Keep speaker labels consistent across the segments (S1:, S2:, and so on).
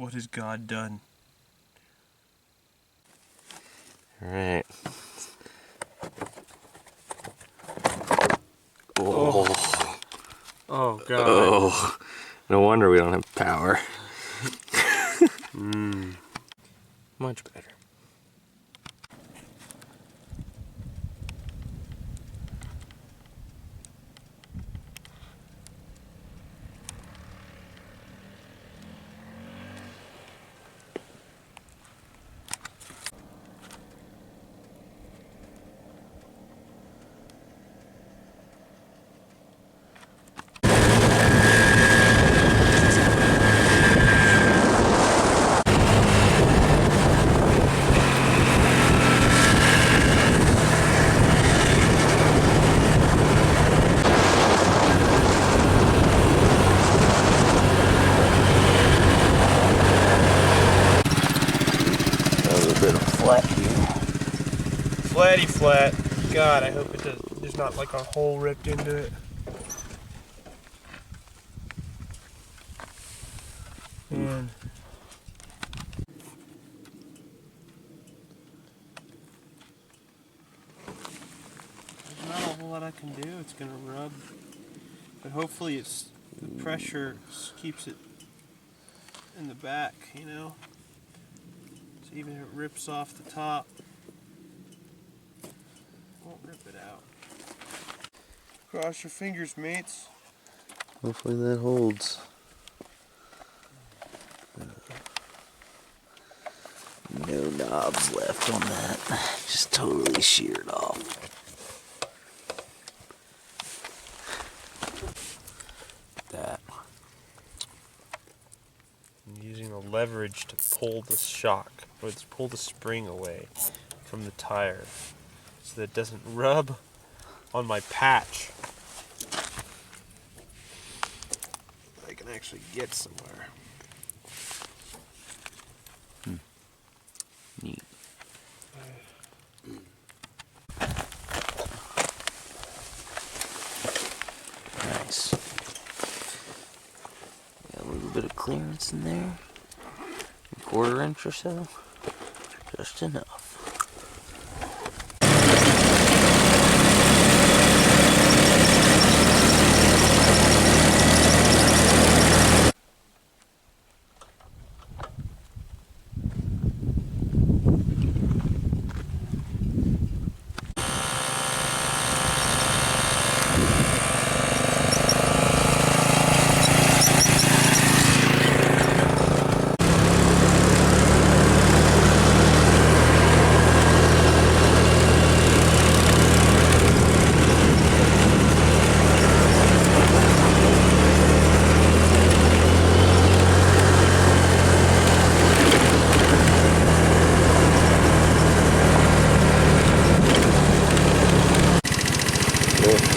S1: What has God done?
S2: Alright.
S1: Oh. Oh God.
S2: Oh. No wonder we don't have power. Much better.
S1: Flatty flat. God, I hope it does. There's not like a hole ripped into it. Man. There's not a whole lot I can do. It's gonna rub, but hopefully it's the pressure keeps it in the back. You know. So even if it rips off the top, won't rip it out. Cross your fingers, mates.
S2: Hopefully that holds. No knobs left on that. Just totally sheared off. That.
S1: I'm using the leverage to pull the shock, or to pull the spring away from the tire so that it doesn't rub on my patch. I can actually get somewhere.
S2: Neat. Nice. Got a little bit of clearance in there. A 1/4 inch or so. Just enough.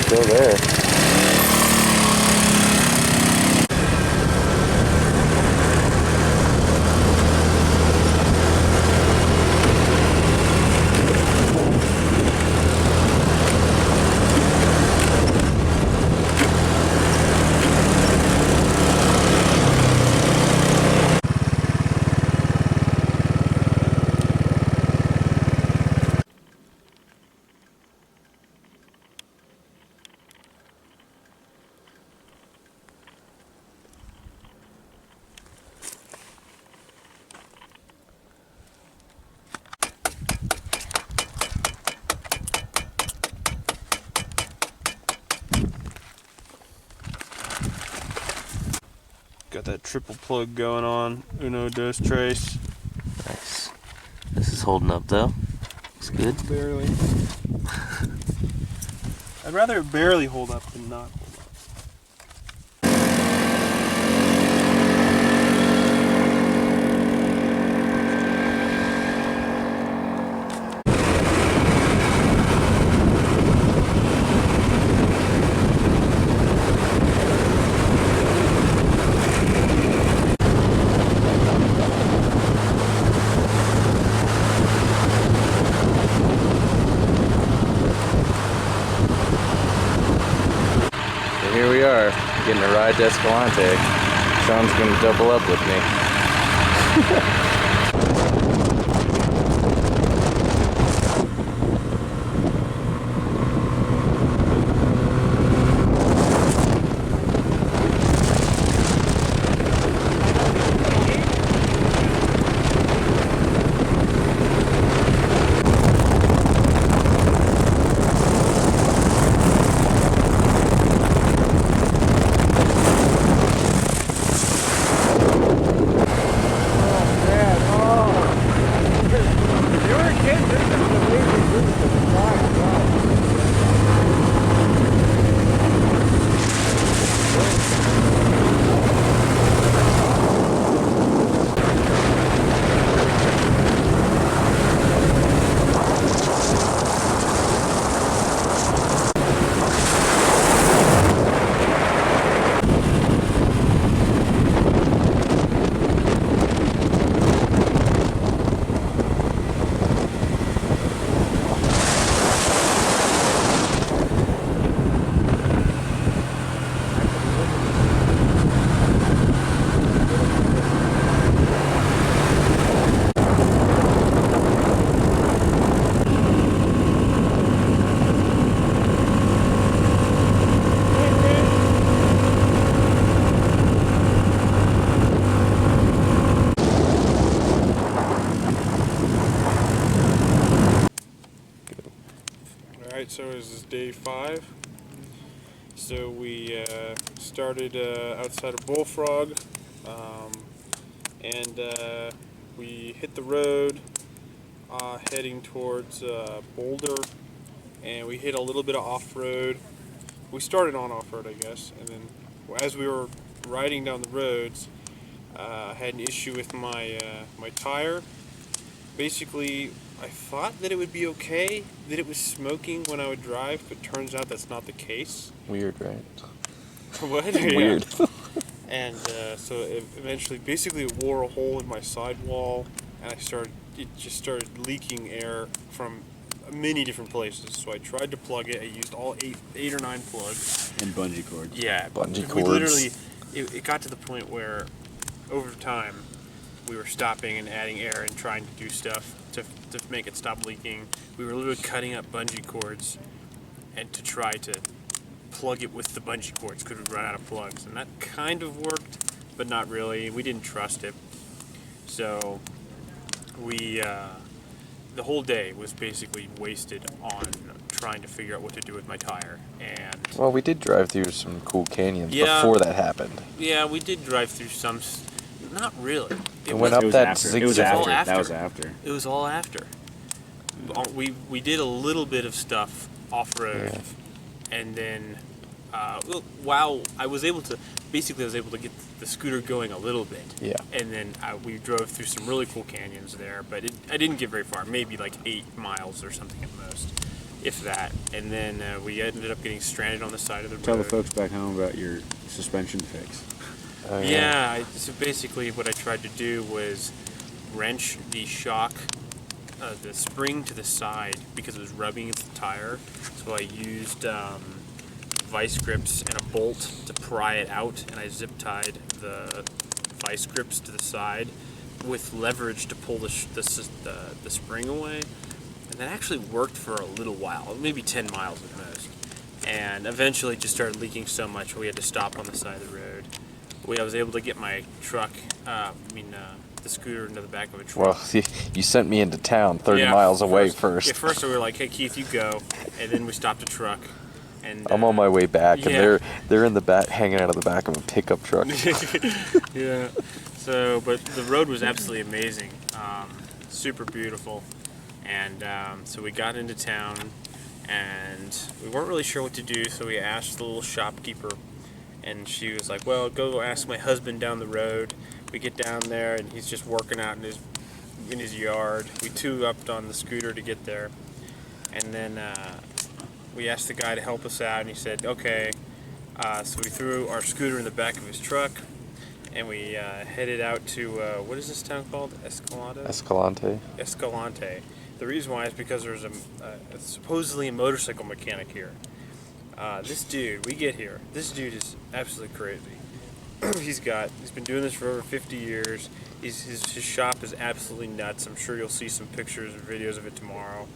S2: Still there.
S1: Got that triple plug going on. Uno, dos, tres.
S2: Nice. This is holding up though. Looks good.
S1: Barely. I'd rather it barely hold up than not hold up.
S2: Here we are, getting a ride to Escalante. Sean's gonna double up with me.
S1: Alright, so this is day 5. So we started outside of Bullfrog, and we hit the road heading towards Boulder, and we hit a little bit of off-road. We started on off-road, I guess, and then as we were riding down the roads, I had an issue with my my tire. Basically, I thought that it would be okay, that it was smoking when I would drive, but turns out that's not the case.
S2: Weird, right?
S1: What?
S2: Weird.
S1: And so eventually, basically it wore a hole in my sidewall, and it just started leaking air from many different places. So I tried to plug it. I used all eight or nine plugs.
S3: And bungee cords.
S1: Yeah.
S2: Bungee
S1: We
S2: cords.
S1: literally, it got to the point where, over time, we were stopping and adding air and trying to do stuff to make it stop leaking. We were literally cutting up bungee cords and to try to plug it with the bungee cords because we'd run out of plugs. And that kind of worked, but not really. We didn't trust it. So we, the whole day was basically wasted on trying to figure out what to do with my tire. And
S2: Well, we did drive through some cool canyons
S1: Yeah.
S2: before that happened.
S1: yeah, we did drive through some. Not really.
S2: It went up
S3: It was
S2: that
S3: after.
S2: zigzag.
S3: It was
S1: It was all
S3: after.
S1: after.
S3: That was after.
S1: It was all after. We did a little bit of stuff off road,
S2: Yeah.
S1: and then while I was able to get the scooter going a little bit.
S2: Yeah.
S1: And then we drove through some really cool canyons there, but I didn't get very far. Maybe like 8 miles or something at most, if that. And then we ended up getting stranded on the side of the road.
S3: Tell the folks back home about your suspension fix.
S2: Oh,
S1: Yeah, so basically what I tried to do was wrench the shock, the spring to the side because it was rubbing against the tire. So I used vice grips and a bolt to pry it out, and I zip tied the vice grips to the side with leverage to pull the spring away. And that actually worked for a little while, maybe 10 miles at most. And eventually it just started leaking so much we had to stop on the side of the road. I was able to get my truck, the scooter into the back of a truck.
S2: Well, you sent me into town 30
S1: Yeah,
S2: miles away first.
S1: Yeah, first we were like, hey Keith, you go. And then we stopped a truck. And
S2: I'm on my way back, and
S1: yeah.
S2: they're in the back, hanging out of the back of a pickup truck.
S1: Yeah. So, but the road was absolutely amazing. Super beautiful. And so we got into town, and we weren't really sure what to do, so we asked the little shopkeeper. And she was like, well, go ask my husband down the road. We get down there, and he's just working out in his yard. We two-upped on the scooter to get there. And then we asked the guy to help us out, and he said, okay. So we threw our scooter in the back of his truck, and we headed out to, what is this town called?
S2: Escalante.
S1: Escalante. The reason why is because there's supposedly a motorcycle mechanic here. This dude, we get here. This dude is absolutely crazy.
S4: he's been doing this for over 50 years. His shop is absolutely nuts. I'm sure you'll see some pictures and videos of it tomorrow.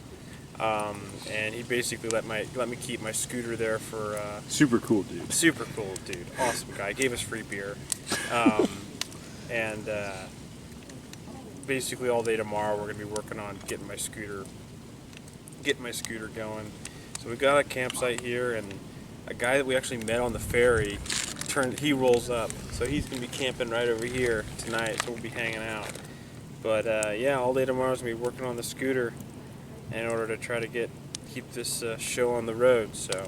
S4: And he basically let me keep my scooter there for
S3: Super cool, dude.
S4: super cool dude, awesome guy. Gave us free beer, and basically all day tomorrow we're gonna be working on getting my scooter going. So we got a campsite here, and a guy that we actually met on the ferry he rolls up, so he's gonna be camping right over here tonight. So we'll be hanging out. But yeah, all day tomorrow is gonna be working on the scooter in order to try to keep this show on the road. So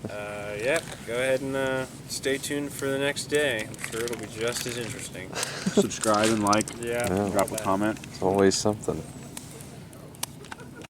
S4: yeah, go ahead and stay tuned for the next day. I'm sure it'll be just as interesting.
S3: Subscribe and like.
S4: Yeah,
S3: Drop a comment.
S5: It's always something.